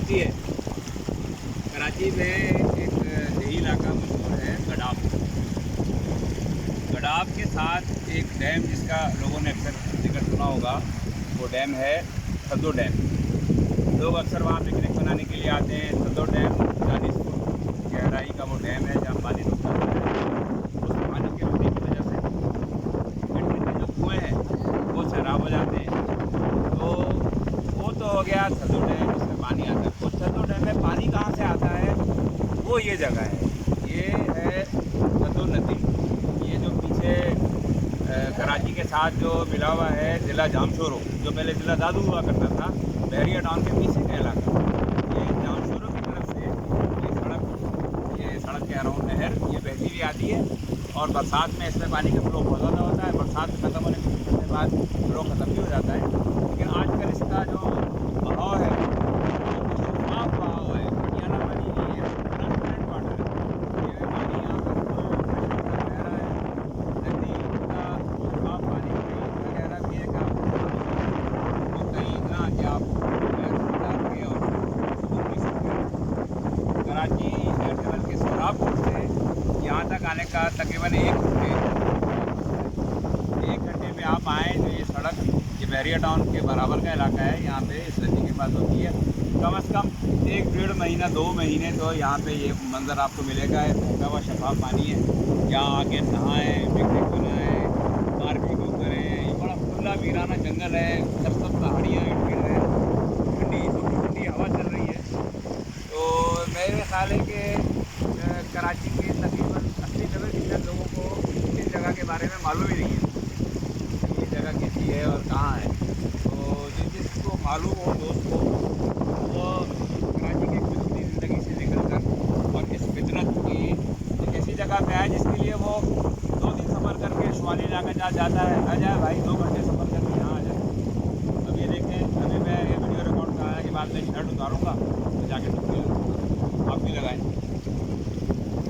कराची है। कराची में एक देही इलाका मशहूर है गडाफ। गडाफ के साथ एक डैम जिसका लोगों ने अक्सर जिक्र सुना होगा, वो डैम है सदो डैम। लोग अक्सर वहाँ पिकनिक मनाने के लिए आते हैं। सदो डैम 40 फुट गहराई का वो डैम है जहाँ पानी रुकता है। उस पानी के रुकने की वजह से मिट्टी जो कुएँ हैं वो सैराब हो जाते हैं। तो वो तो हो गया सदो डैम जिसमें पानी आता है। उस सदो डैम में पानी कहाँ से आता है, वो ये जगह है, ये है सदो नदी। ये जो पीछे कराची के साथ जो मिला हुआ है ज़िला जामशोरो, जो पहले ज़िला दादू हुआ करता था, बहरिया टाउन के पीछे का इलाका, ये जामशोरो की तरफ से ये सड़क कह रहा हूँ, नहर ये बहती हुई आती है। और बरसात में इसमें पानी का फ्लो बहुत ज़्यादा होता है। बरसात खत्म होने के कुछ बाद फ्लो ख़त्म भी हो जाता है। लेकिन आजकल इसका जो बहाव है साफ बहाव है, पटियाला पानी नहीं है, ट्रांसपेरेंट वाटर है। ये पानी यहाँ पर बह रहा है। नदी का साफ पानी कहीं इतना गहरा भी है कि आप तो कहीं इतना कि आप डाल के और घूम नहीं सकते। कराची शहर से बल्कि सोराबपुर से यहाँ तक आने का तकरीबन 1 घंटे में आप आएँ तो ये सड़क, ये बहरिया टाउन के बराबर का इलाका है। यहाँ पे इस नदी के पास होती है। कम से कम 1-1.5 महीना 2 महीने तो यहाँ पे ये मंज़र आपको मिलेगा। ठंडा हुआ शफाफ पानी है, यहाँ आके नहाएं, पिकनिक बनाएं, बारबेक्यू करें। ये बड़ा खुला वीराना जंगल है, सब पहाड़ियाँ इर्द गिर्द है, ठंडी हवा चल रही है। तो मेरे ख्याल है कि कराची के तकरीबन 80-90% लोगों को इस जगह के बारे में मालूम ही नहीं है कि ये जगह कैसी है और कहाँ है। तो जिसको मालूम हो दोस्त को, वो कराची की खुशनुमा ज़िंदगी से निकल कर और इस फितरत की एक ऐसी जगह पे आए जिसके लिए वो 2 दिन सफ़र करके शुमाली इलाका जहाँ जाता है, आ जाए भाई 2 घंटे सफ़र करके यहाँ आ जाए। अब ये देखें, अभी मैं ये वीडियो रिकॉर्ड कराने के बाद मैं शर्ट उतारूँगा तो जाके डुबकी लगाऊँगा। आप भी लगाएँ।